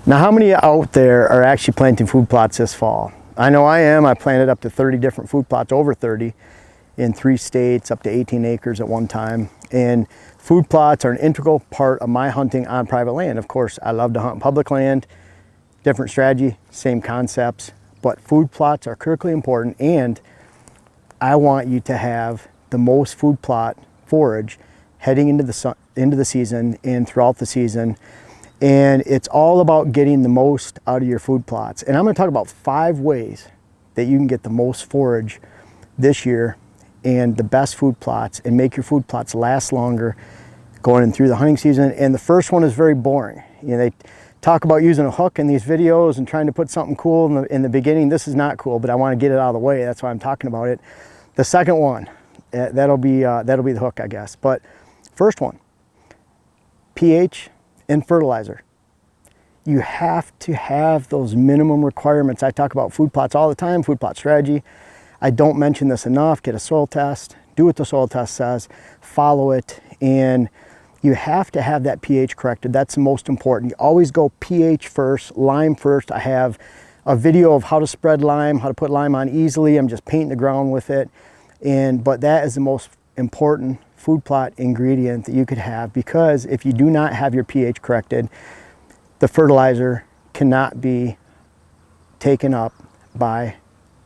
Now, how many out there are actually planting food plots this fall? I know I am. I planted up to 30 different food plots, over 30, in 3 states, up to 18 acres at one time. And food plots are an integral part of my hunting on private land. Of course, I love to hunt public land, different strategy, same concepts, but food plots are critically important, and I want you to have the most food plot forage heading into the season and throughout the season. And it's all about getting the most out of your food plots. And I'm going to talk about 5 ways that you can get the most forage this year and the best food plots and make your food plots last longer going through the hunting season. And the first one is very boring. You know, they talk about using a hook in these videos and trying to put something cool in the beginning. This is not cool, but I want to get it out of the way. That's why I'm talking about it. The second one, that'll be the hook, I guess. But first one, pH and fertilizer. You have to have those minimum requirements. I talk about food plots all the time, food plot strategy. I don't mention this enough. Get a soil test, do what the soil test says, follow it, and you have to have that pH corrected. That's the most important. You always go pH first, lime first. I have a video of how to spread lime, how to put lime on easily. I'm just painting the ground with it. But that is the most important food plot ingredient that you could have, because if you do not have your pH corrected, the fertilizer cannot be taken up by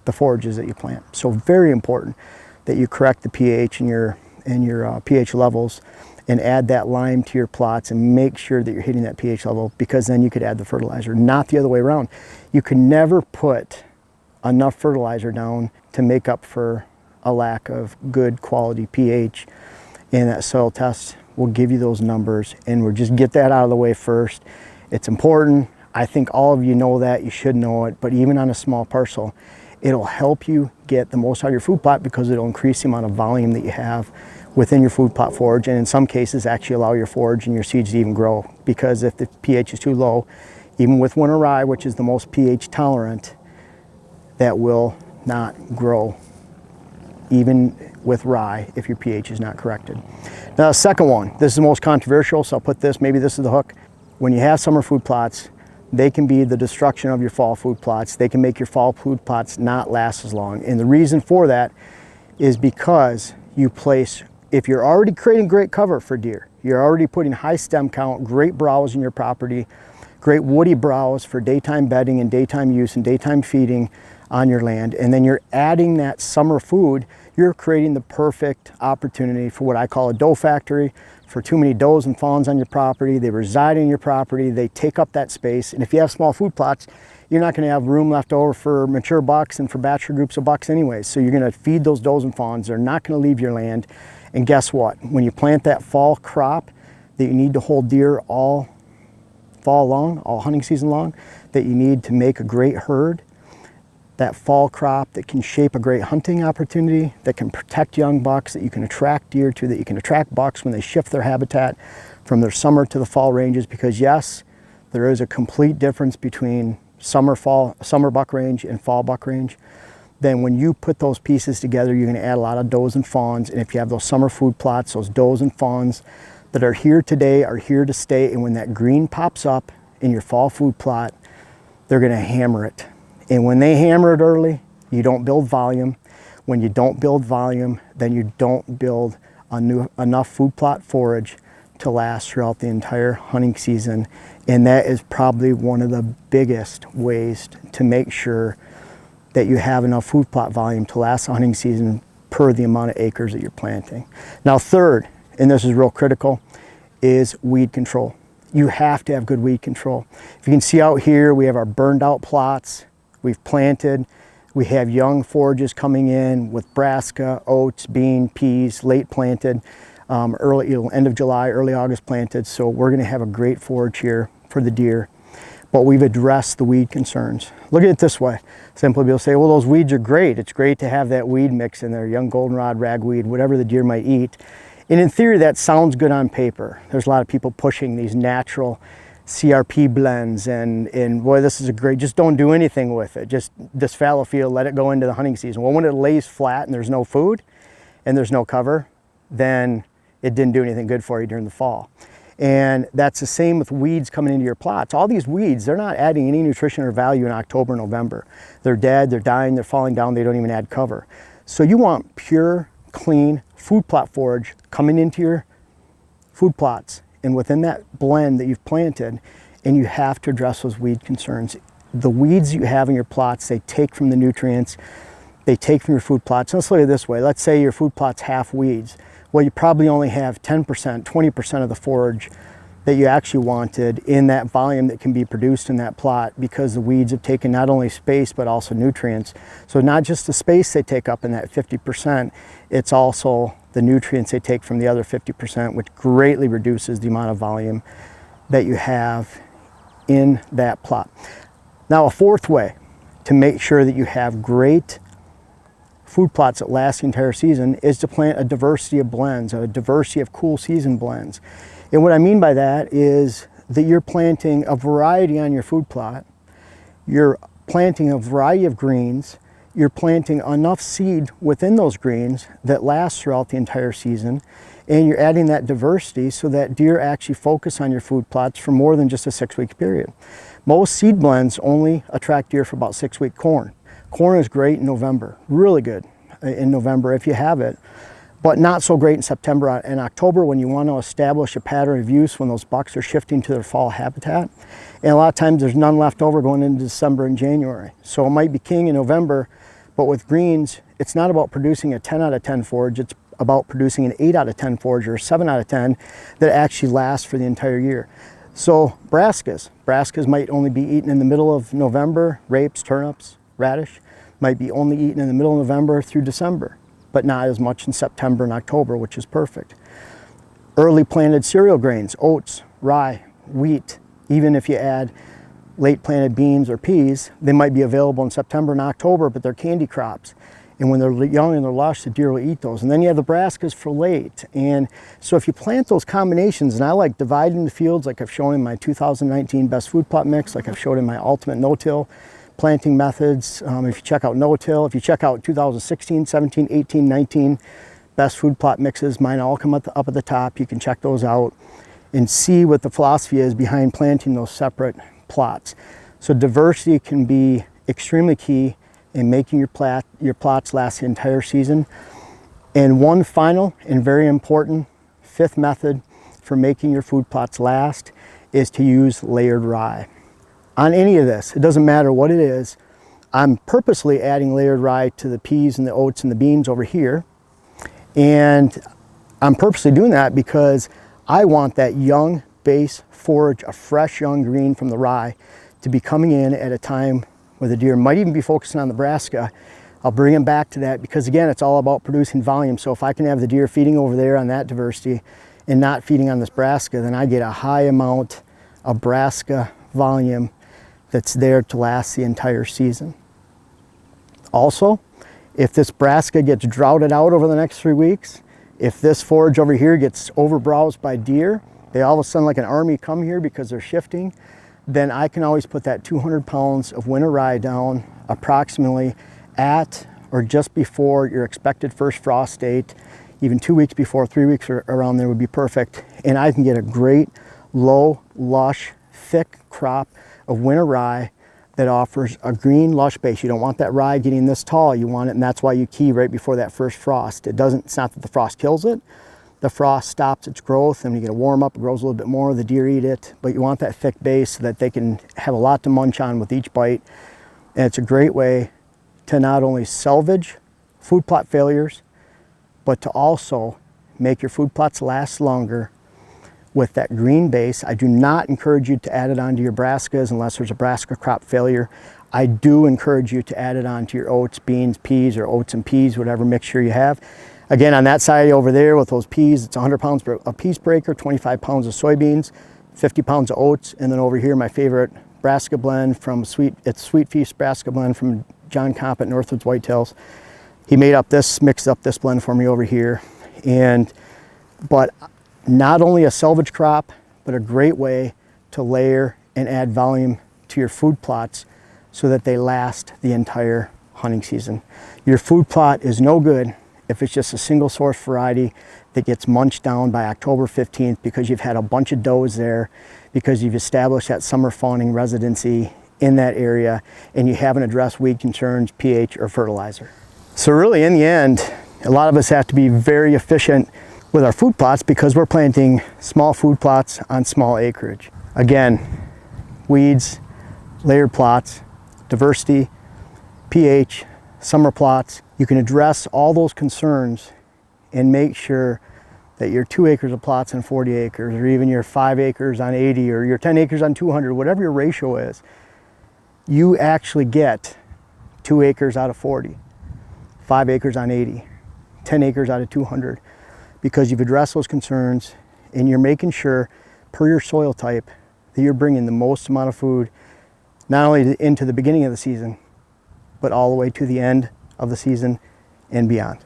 the forages that you plant. So very important that you correct the pH and your pH levels and add that lime to your plots and make sure that you're hitting that pH level, because then you could add the fertilizer, not the other way around. You can never put enough fertilizer down to make up for a lack of good quality pH. And that soil test will give you those numbers, and we'll just get that out of the way first. It's important. I think all of you know that. You should know it, but even on a small parcel, it'll help you get the most out of your food plot, because it'll increase the amount of volume that you have within your food plot forage, and in some cases actually allow your forage and your seeds to even grow. Because if the pH is too low, even with winter rye, which is the most pH tolerant, that will not grow, even with rye, if your pH is not corrected. Now, the second one, this is the most controversial, so I'll put this, maybe this is the hook. When you have summer food plots, they can be the destruction of your fall food plots. They can make your fall food plots not last as long. And the reason for that is because you place, if you're already creating great cover for deer, you're already putting high stem count, great browse in your property, great woody browse for daytime bedding and daytime use and daytime feeding on your land, and then you're adding that summer food, you're creating the perfect opportunity for what I call a doe factory, for too many does and fawns on your property. They reside in your property, they take up that space, and if you have small food plots, you're not going to have room left over for mature bucks and for bachelor groups of bucks anyways. So you're going to feed those does and fawns. They're not going to leave your land. And guess what? When you plant that fall crop that you need to hold deer all fall long, all hunting season long, that you need to make a great herd, that fall crop that can shape a great hunting opportunity, that can protect young bucks, that you can attract deer to, that you can attract bucks when they shift their habitat from their summer to the fall ranges. Because yes, there is a complete difference between summer buck range and fall buck range. Then when you put those pieces together, you're going to add a lot of does and fawns. And if you have those summer food plots, those does and fawns that are here today are here to stay. And when that green pops up in your fall food plot, they're going to hammer it. And when they hammer it early, you don't build volume. When you don't build volume, then you don't build enough food plot forage to last throughout the entire hunting season. And that is probably one of the biggest ways to make sure that you have enough food plot volume to last the hunting season per the amount of acres that you're planting. Now, third, and this is real critical, is weed control. You have to have good weed control. If you can see out here, we have our burned out plots. We've planted, we have young forages coming in with brassica, oats, bean, peas, late planted, early, end of July, early August planted. So we're gonna have a great forage here for the deer, but we've addressed the weed concerns. Look at it this way. Simply people say, well, those weeds are great. It's great to have that weed mix in there, young goldenrod, ragweed, whatever the deer might eat. And in theory, that sounds good on paper. There's a lot of people pushing these natural CRP blends and boy, this is a great, just don't do anything with it. Just this fallow field, let it go into the hunting season. Well, when it lays flat and there's no food and there's no cover, then it didn't do anything good for you during the fall. And that's the same with weeds coming into your plots. All these weeds, they're not adding any nutrition or value in October, November. They're dead, they're dying, they're falling down, they don't even add cover. So you want pure, clean food plot forage coming into your food plots and within that blend that you've planted, and you have to address those weed concerns. The weeds you have in your plots, they take from the nutrients, they take from your food plots. Let's look at it this way. Let's say your food plot's half weeds. Well, you probably only have 10%, 20% of the forage that you actually wanted in that volume that can be produced in that plot, because the weeds have taken not only space but also nutrients. So not just the space they take up in that 50%, it's also the nutrients they take from the other 50%, which greatly reduces the amount of volume that you have in that plot. Now, a fourth way to make sure that you have great food plots that last the entire season is to plant a diversity of blends, a diversity of cool season blends. And what I mean by that is that you're planting a variety on your food plot, you're planting a variety of greens, you're planting enough seed within those greens that lasts throughout the entire season, and you're adding that diversity so that deer actually focus on your food plots for more than just a 6-week period. Most seed blends only attract deer for about 6-week corn. Corn is great in November, really good in November if you have it, but not so great in September and October when you want to establish a pattern of use when those bucks are shifting to their fall habitat. And a lot of times there's none left over going into December and January. So it might be king in November, but with greens, it's not about producing a 10 out of 10 forage, it's about producing an 8 out of 10 forage or a 7 out of 10 that actually lasts for the entire year. So brassicas might only be eaten in the middle of November, rapes, turnips, radish might be only eaten in the middle of November through December, but not as much in September and October, which is perfect. Early planted cereal grains, oats, rye, wheat, even if you add late planted beans or peas, they might be available in September and October, but they're candy crops. And when they're young and they're lush, the deer will eat those. And then you have the brassicas for late. And so if you plant those combinations, and I like dividing the fields like I've shown in my 2019 best food plot mix, like I've showed in my ultimate no-till planting methods. If you check out no-till, if you check out 2016, 17, 18, 19 best food plot mixes, mine all come up at the top. You can check those out and see what the philosophy is behind planting those separate plots. So diversity can be extremely key in making your plots last the entire season. And one final and very important fifth method for making your food plots last is to use layered rye. On any of this, it doesn't matter what it is, I'm purposely adding layered rye to the peas and the oats and the beans over here. And I'm purposely doing that because I want that young base forage, a fresh young green from the rye, to be coming in at a time where the deer might even be focusing on the brassica. I'll bring them back to that because again, it's all about producing volume. So if I can have the deer feeding over there on that diversity and not feeding on this brassica, then I get a high amount of brassica volume that's there to last the entire season. Also, if this brassica gets droughted out over the next 3 weeks, if this forage over here gets overbrowsed by deer, they all of a sudden like an army come here because they're shifting, then I can always put that 200 pounds of winter rye down approximately at or just before your expected first frost date, even 2 weeks before, 3 weeks around there would be perfect. And I can get a great, low, lush, thick crop of winter rye that offers a green, lush base. You don't want that rye getting this tall. You want it, and that's why you key right before that first frost. It's not that the frost kills it. The frost stops its growth, and you get a warm up, it grows a little bit more, the deer eat it, but you want that thick base so that they can have a lot to munch on with each bite. And it's a great way to not only salvage food plot failures, but to also make your food plots last longer with that green base. I do not encourage you to add it onto your brassicas unless there's a brassica crop failure. I do encourage you to add it onto your oats, beans, peas, or oats and peas, whatever mixture you have. Again, on that side over there with those peas, it's 100 pounds of peas per acre, 25 pounds of soybeans, 50 pounds of oats, and then over here my favorite brassica blend from it's Sweet Feast brassica blend from John Comp at Northwoods Whitetails. He mixed up this blend for me over here. But not only a salvage crop, but a great way to layer and add volume to your food plots so that they last the entire hunting season. Your food plot is no good if it's just a single source variety that gets munched down by October 15th because you've had a bunch of does there, because you've established that summer fawning residency in that area, and you haven't addressed weed concerns, pH, or fertilizer. So really, in the end, a lot of us have to be very efficient with our food plots because we're planting small food plots on small acreage. Again, weeds, layered plots, diversity, pH, summer plots. You can address all those concerns and make sure that your 2 acres of plots on 40 acres, or even your 5 acres on 80, or your 10 acres on 200, whatever your ratio is, you actually get 2 acres out of 40, 5 acres on 80, 10 acres out of 200, because you've addressed those concerns and you're making sure, per your soil type, that you're bringing the most amount of food, not only into the beginning of the season, but all the way to the end of the season and beyond.